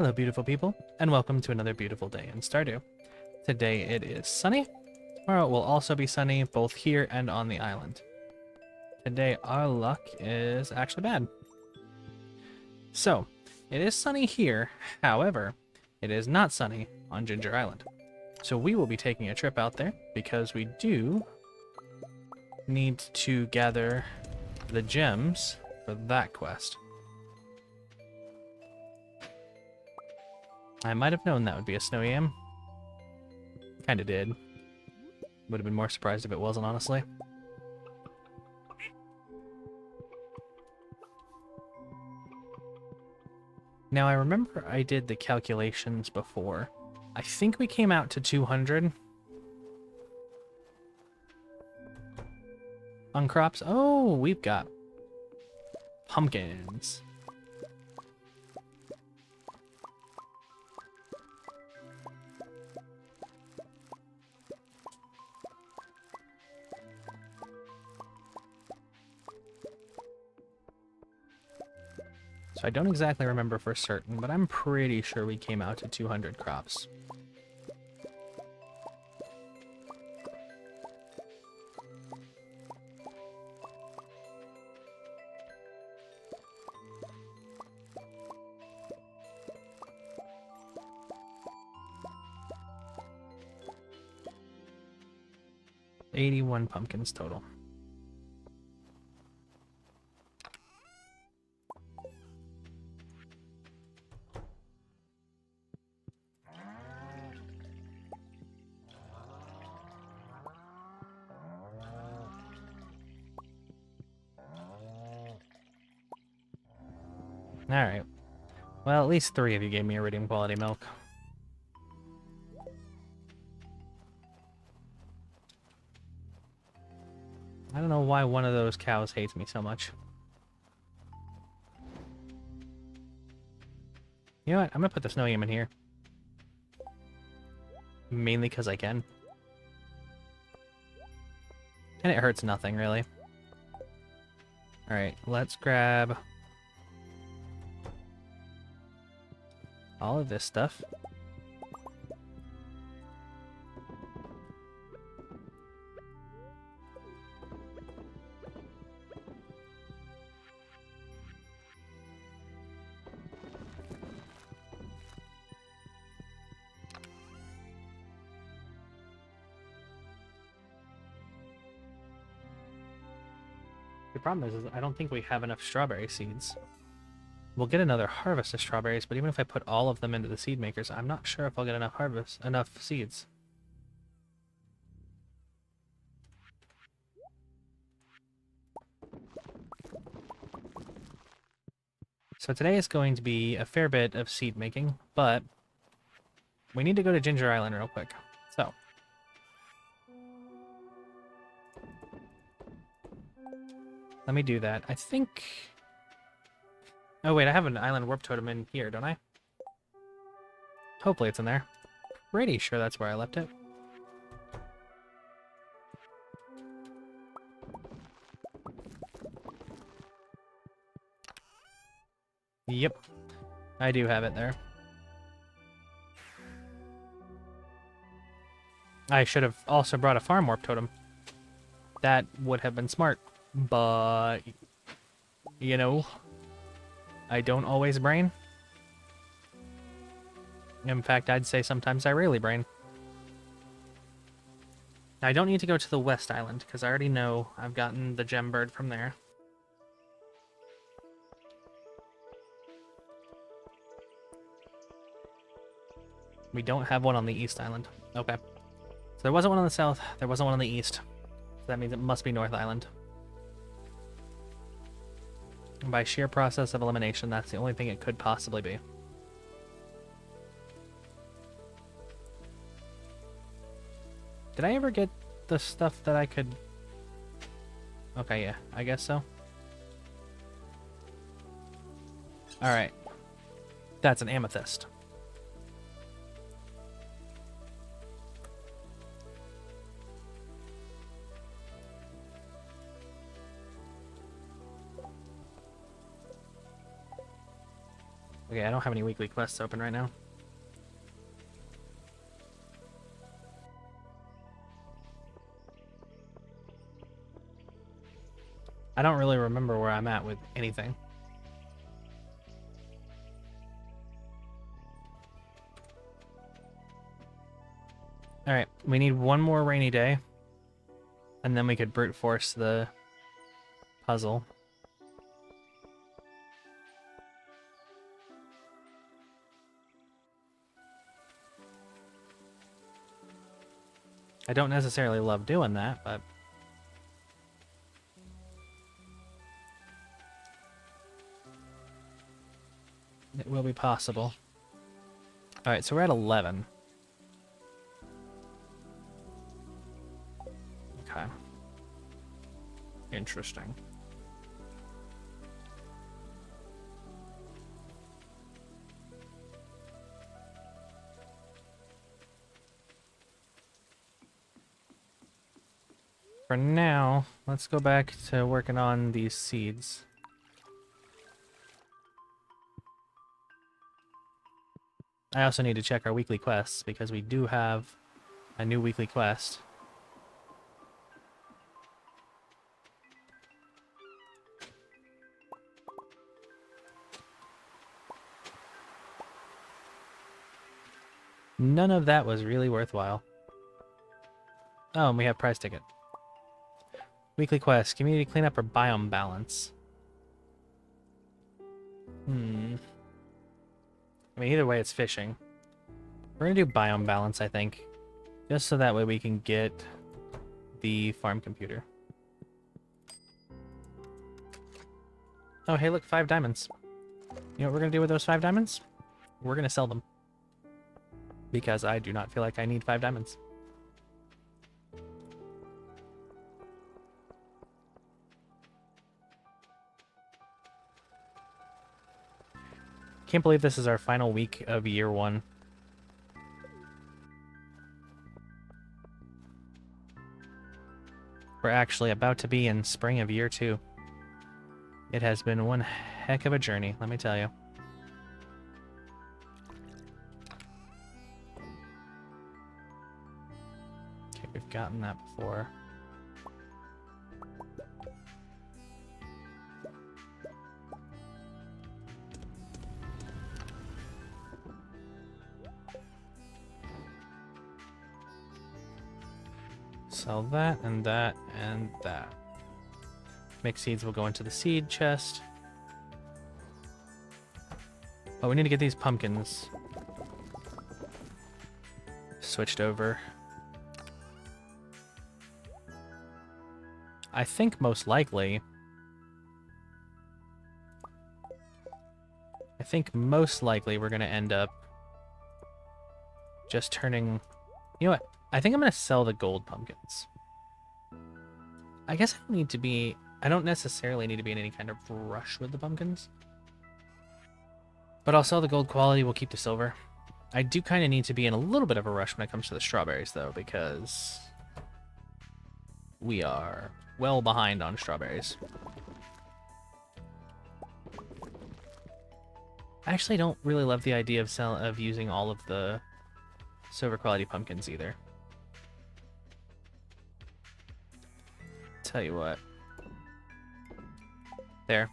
Hello, beautiful people, and welcome to another beautiful day in Stardew. Today it is sunny. Tomorrow it will also be sunny, both here and on the island. Today our luck is actually bad. So, it is sunny here, however, it is not sunny on Ginger Island. So we will be taking a trip out there, because we do need to gather the gems for that quest. I might have known that would be a snow yam. Kinda did. Would have been more surprised if it wasn't, honestly. Now, I remember I did the calculations before. I think we came out to 200 on crops. Oh, we've got pumpkins. So I don't exactly remember for certain, but I'm pretty sure we came out to 200 crops. $81 pumpkins total. Alright. Well, at least 3 of you gave me iridium quality milk. I don't know why one of those cows hates me so much. You know what? I'm gonna put the snow yam in here. Mainly because I can. And it hurts nothing, really. Alright, let's grab all of this stuff. The problem is I don't think we have enough strawberry seeds. We'll get another harvest of strawberries, but even if I put all of them into the seed makers, I'm not sure if I'll get enough seeds. So today is going to be a fair bit of seed making, but we need to go to Ginger Island real quick. So let me do that. I think... Oh wait, I have an island warp totem in here, don't I? Hopefully it's in there. Pretty sure that's where I left it. Yep. I do have it there. I should have also brought a farm warp totem. That would have been smart. But... you know... I don't always brain. In fact, I'd say sometimes I rarely brain. I don't need to go to the West Island, because I already know I've gotten the gem bird from there. We don't have one on the East Island. Okay. So there wasn't one on the South, there wasn't one on the East. So that means it must be North Island. And by sheer process of elimination, that's the only thing it could possibly be. Did I ever get the stuff that I could... Okay, yeah, I guess so. Alright. That's an amethyst. Okay, I don't have any weekly quests open right now. I don't really remember where I'm at with anything. Alright, we need one more rainy day. And then we could brute force the puzzle. I don't necessarily love doing that, but it will be possible. Alright, so we're at 11. Okay. Interesting. For now, let's go back to working on these seeds. I also need to check our weekly quests because we do have a new weekly quest. None of that was really worthwhile. Oh, and we have prize ticket. Weekly quest, community cleanup or biome balance. I mean, either way, it's fishing. We're gonna do biome balance, I think. Just so that way we can get the farm computer. Oh, hey, look, 5 diamonds. You know what we're gonna do with those 5 diamonds? We're gonna sell them. Because I do not feel like I need 5 diamonds. Can't believe this is our final week of year 1. We're actually about to be in spring of year 2. It has been one heck of a journey, let me tell you. Okay, we've gotten that before. Sell that and that and that. Mixed seeds will go into the seed chest. Oh, we need to get these pumpkins switched over. I think most likely... we're going to end up just turning... You know what? I think I'm going to sell the gold pumpkins. I guess I don't necessarily need to be in any kind of rush with the pumpkins. But I'll sell the gold quality, we'll keep the silver. I do kind of need to be in a little bit of a rush when it comes to the strawberries, though, because we are well behind on strawberries. I actually don't really love the idea of using all of the silver quality pumpkins either. Tell you what. There.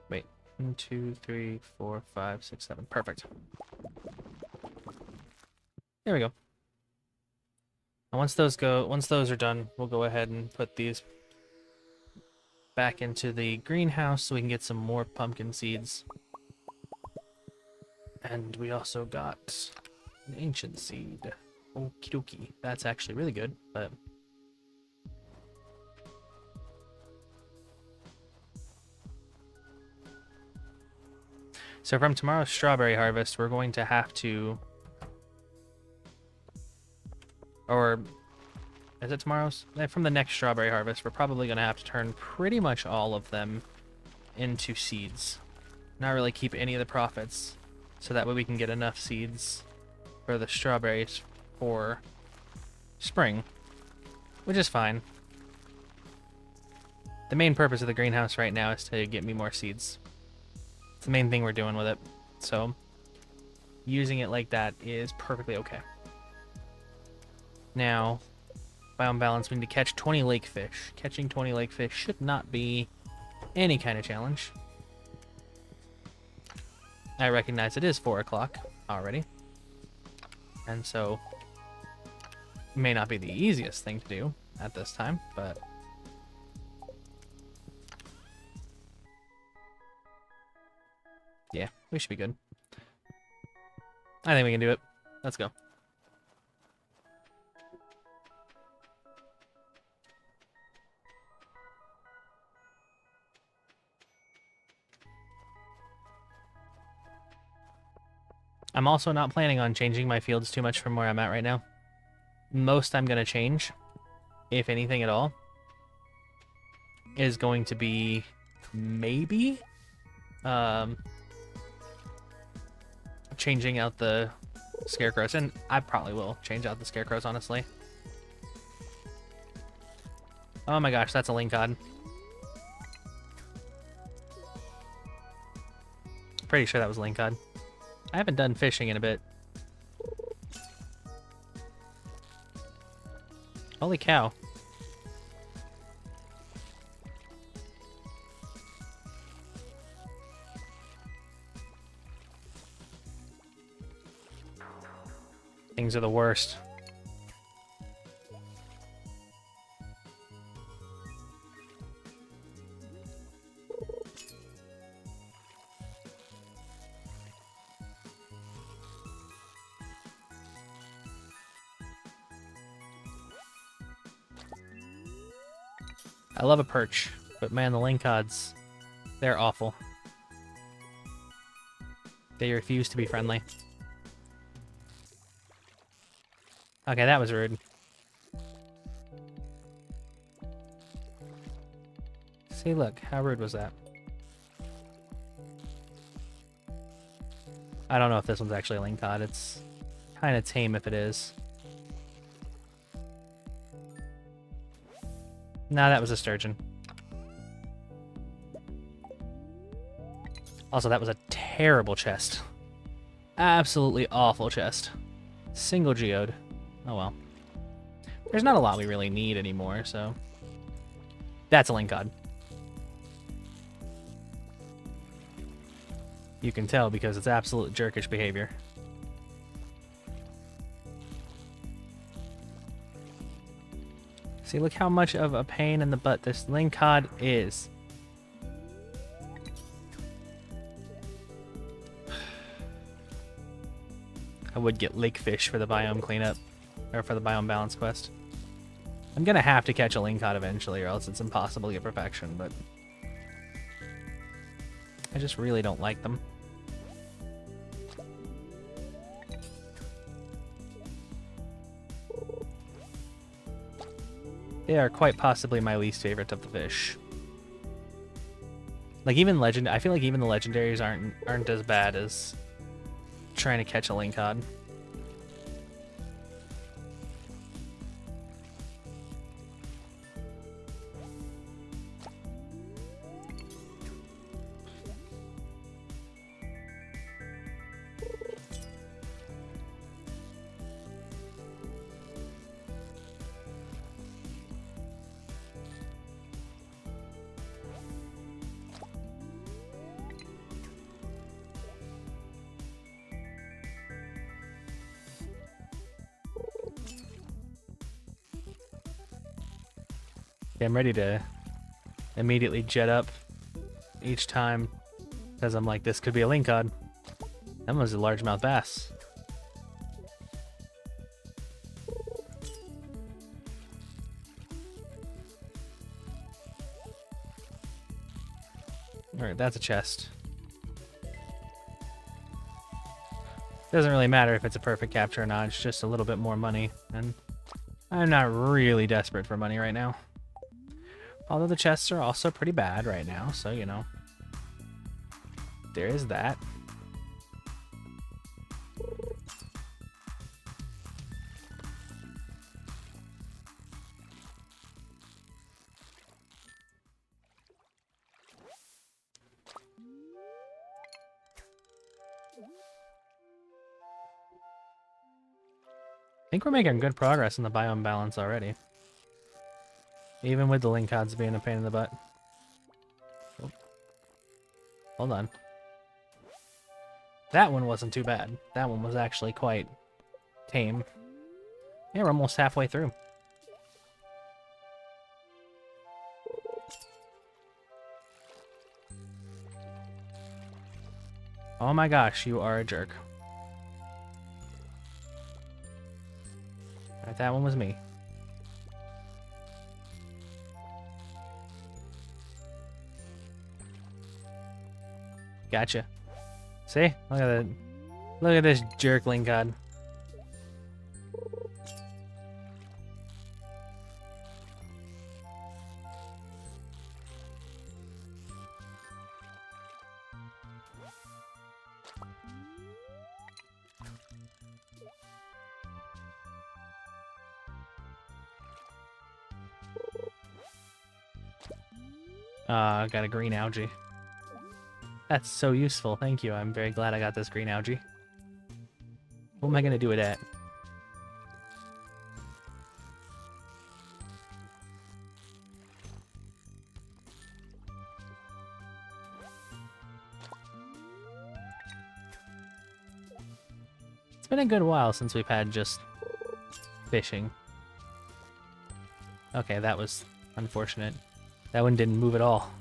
Wait. 1, 2, 3, 4, 5, 6, 7. Perfect. There we go. And once those are done, we'll go ahead and put these back into the greenhouse so we can get some more pumpkin seeds. And we also got an ancient seed. Okie dokie. That's actually really good, but... So from tomorrow's strawberry harvest, we're going to have to... Or... Is it tomorrow's? From the next strawberry harvest, we're probably going to have to turn pretty much all of them into seeds. Not really keep any of the profits. So that way we can get enough seeds for the strawberries for spring. which is fine. The main purpose of the greenhouse right now is to get me more seeds. It's the main thing we're doing with it. So using it like that is perfectly okay. Now, biome balance, we need to catch 20 lake fish. Catching 20 lake fish should not be any kind of challenge. I recognize it is 4 o'clock already. And so, may not be the easiest thing to do at this time, but yeah, we should be good. I think we can do it. Let's go. I'm also not planning on changing my fields too much from where I'm at right now. Most I'm going to change, if anything at all, is going to be maybe changing out the scarecrows. And I probably will change out the scarecrows, honestly. Oh my gosh, that's a lingcod. Pretty sure that was lingcod. I haven't done fishing in a bit. Holy cow. Things are the worst. I love a perch, but man, the lingcods, they're awful. They refuse to be friendly. Okay, that was rude. See, look, how rude was that? I don't know if this one's actually a lingcod. It's kind of tame if it is. Nah, that was a sturgeon. Also, that was a terrible chest. Absolutely awful chest. Single geode. Oh well. There's not a lot we really need anymore, so... That's a lingcod. You can tell because it's absolute jerkish behavior. See, look how much of a pain in the butt this lingcod is. I would get lake fish for the biome cleanup, or for the biome balance quest. I'm gonna have to catch a lingcod eventually, or else it's impossible to get perfection, but I just really don't like them. They are quite possibly my least favorite of the fish. Like even I feel like even the legendaries aren't as bad as trying to catch a lingcod. Okay, I'm ready to immediately jet up each time because I'm like, this could be a lingcod. That was a largemouth bass. Alright, that's a chest. Doesn't really matter if it's a perfect capture or not, it's just a little bit more money, and I'm not really desperate for money right now. Although the chests are also pretty bad right now, so, you know, there is that. think we're making good progress in the biome balance already. Even with the link cods being a pain in the butt. Oh. Hold on. That one wasn't too bad. That one was actually quite tame. Yeah, we're almost halfway through. Oh my gosh, you are a jerk. Alright, that one was me. Gotcha. See? Look at that. Look at this jerk link god. I got a green algae. That's so useful. Thank you. I'm very glad I got this green algae. What am I going to do with that? It's been a good while since we've had just fishing. Okay, that was unfortunate. That one didn't move at all.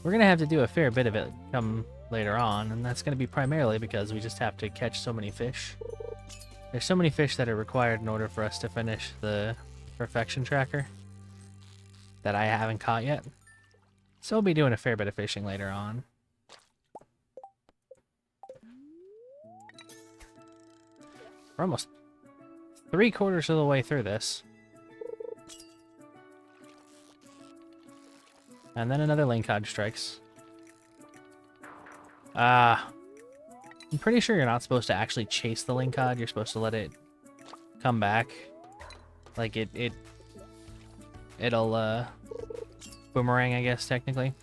We're going to have to do a fair bit of it come later on, and that's going to be primarily because we just have to catch so many fish. There's so many fish that are required in order for us to finish the perfection tracker that I haven't caught yet. So we'll be doing a fair bit of fishing later on. We're almost 3/4 of the way through this. And then another link cod strikes. I'm pretty sure you're not supposed to actually chase the link cod. You're supposed to let it come back. Like it'll boomerang, I guess, technically.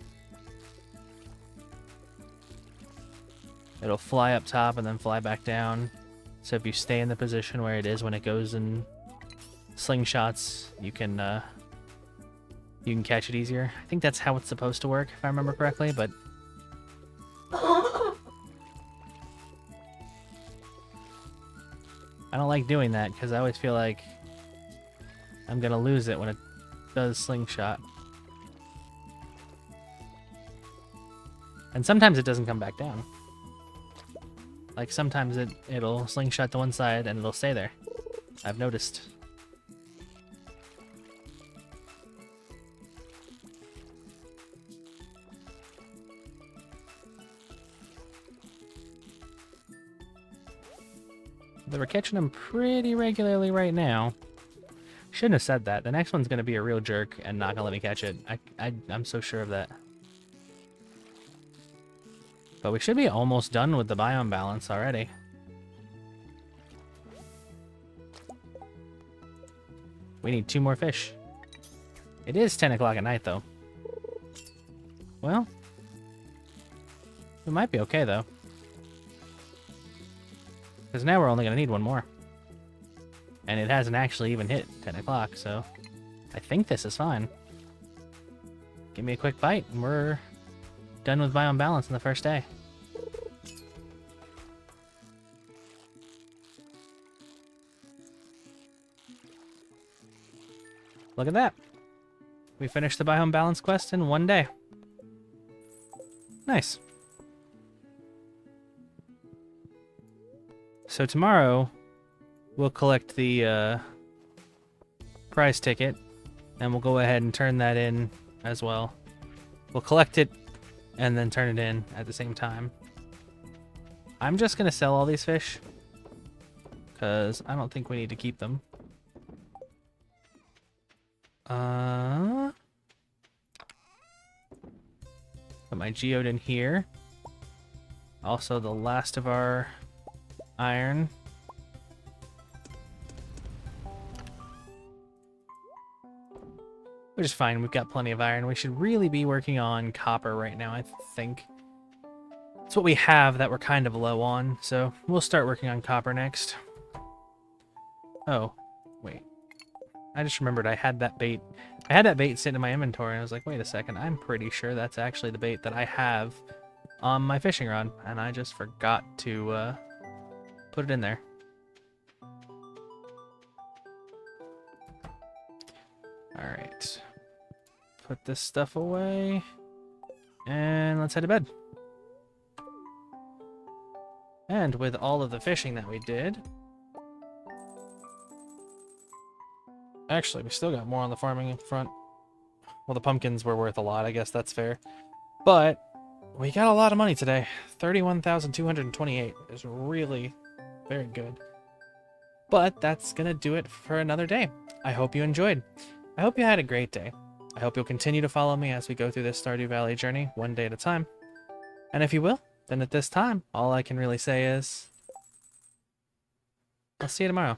It'll fly up top and then fly back down. So if you stay in the position where it is when it goes in slingshots, you can catch it easier. I think that's how it's supposed to work, if I remember correctly, but... I don't like doing that, because I always feel like I'm gonna lose it when it does slingshot. And sometimes it doesn't come back down. Like, sometimes it'll slingshot to one side and it'll stay there. I've noticed. But we're catching them pretty regularly right now. Shouldn't have said that. The next one's going to be a real jerk and not going to let me catch it. I'm so sure of that. But we should be almost done with the biome balance already. We need 2 more fish. It is 10 o'clock at night, though. Well, it might be okay, though. Because now we're only going to need 1 more. And it hasn't actually even hit 10 o'clock, so I think this is fine. Give me a quick bite, and we're done with biome balance in the first day. Look at that. We finished the biome balance quest in 1 day. Nice. So tomorrow, we'll collect the prize ticket, and we'll go ahead and turn that in as well. We'll collect it and then turn it in at the same time. I'm just going to sell all these fish because I don't think we need to keep them. Put my geode in here. Also the last of our iron. Which is fine, we've got plenty of iron. We should really be working on copper right now, I think. It's what we have that we're kind of low on, so we'll start working on copper next. Oh, wait. I just remembered I had that bait. I had that bait sitting in my inventory, and I was like, wait a second, I'm pretty sure that's actually the bait that I have on my fishing rod, and I just forgot to put it in there. Alright. Put this stuff away, and let's head to bed. And with all of the fishing that we did... Actually, we still got more on the farming front. Well, the pumpkins were worth a lot, I guess that's fair. But we got a lot of money today. 31,228 is really very good. But that's going to do it for another day. I hope you enjoyed. I hope you had a great day. I hope you'll continue to follow me as we go through this Stardew Valley journey, one day at a time. And if you will, then at this time, all I can really say is... I'll see you tomorrow.